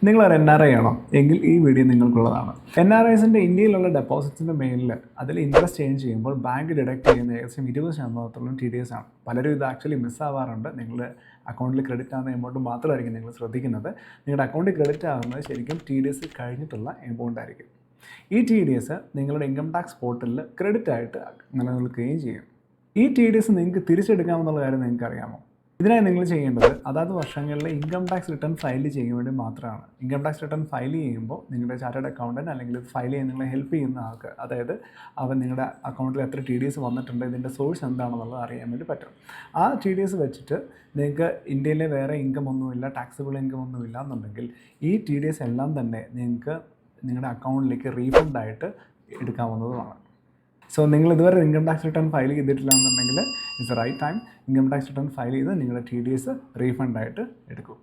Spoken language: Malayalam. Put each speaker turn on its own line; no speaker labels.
നിങ്ങളൊരു NRI ആണോ എങ്കിൽ ഈ വീഡിയോ നിങ്ങൾക്കുള്ളതാണ്. NRIസിൻ്റെ ഇന്ത്യയിലുള്ള ഡെപ്പോസിറ്റ്സിൻ്റെ മേലിൽ അതിൽ ഇൻട്രസ്റ്റ് ചേഞ്ച് ചെയ്യുമ്പോൾ ബാങ്ക് ഡിഡക്റ്റ് ചെയ്യുന്ന ഏകദേശം 20% TDS ആണ്. പലരും ഇത് ആക്ച്വലി മിസ്സാവാറുണ്ട്. നിങ്ങളുടെ അക്കൗണ്ടിൽ ക്രെഡിറ്റ് ആകുന്ന എമൗണ്ട് മാത്രമായിരിക്കും നിങ്ങൾ ശ്രദ്ധിക്കുന്നത്. നിങ്ങളുടെ അക്കൗണ്ടിൽ ക്രെഡിറ്റ് ആകുന്നത് ശരിക്കും TDS കഴിഞ്ഞിട്ടുള്ള എമൗണ്ട് ആയിരിക്കും. ഈ TDS നിങ്ങളുടെ ഇൻകം ടാക്സ് പോർട്ടലിൽ ക്രെഡിറ്റ് ആയിട്ട് നിലനിൽക്കുകയും ചെയ്യും. ഈ TDS നിങ്ങൾക്ക് തിരിച്ചെടുക്കാമെന്നുള്ള കാര്യം നിങ്ങൾക്ക് അറിയാമോ? ഇതിനായി നിങ്ങൾ ചെയ്യേണ്ടത് അതാത് വർഷങ്ങളിലെ ഇൻകം ടാക്സ് റിട്ടേൺ ഫയൽ ചെയ്യാൻ വേണ്ടി മാത്രമാണ്. ഇൻകം ടാക്സ് റിട്ടേൺ ഫയൽ ചെയ്യുമ്പോൾ നിങ്ങളുടെ ചാർട്ടേഡ് അക്കൗണ്ടൻറ്റ് അല്ലെങ്കിൽ ഇത് ഫയൽ ചെയ്യാൻ നിങ്ങളെ ഹെൽപ്പ് ചെയ്യുന്ന ആൾക്ക്, അതായത് അവൻ നിങ്ങളുടെ അക്കൗണ്ടിൽ എത്ര TDS വന്നിട്ടുണ്ട്, ഇതിൻ്റെ സോഴ്സ് എന്താണെന്നുള്ളത് അറിയാൻ വേണ്ടി പറ്റും. ആ TDS വെച്ചിട്ട് നിങ്ങൾക്ക് ഇന്ത്യയിലെ വേറെ ഇൻകം ഒന്നുമില്ല, ടാക്സബിൾ ഇൻകം ഒന്നുമില്ല എന്നുണ്ടെങ്കിൽ ഈ TDS എല്ലാം തന്നെ നിങ്ങൾക്ക് നിങ്ങളുടെ അക്കൗണ്ടിലേക്ക് റീഫണ്ടായിട്ട് എടുക്കാവുന്നതുമാണ്. സോ നിങ്ങൾ ഇതുവരെ ഇൻകം ടാക്സ് റിട്ടേൺ ഫയൽ ചെയ്തിട്ടില്ല എന്നുണ്ടെങ്കിൽ it's right time income tax return file ചെയ്ത് നിങ്ങളുടെ TDS റീഫണ്ടായിട്ട് എടുക്കും.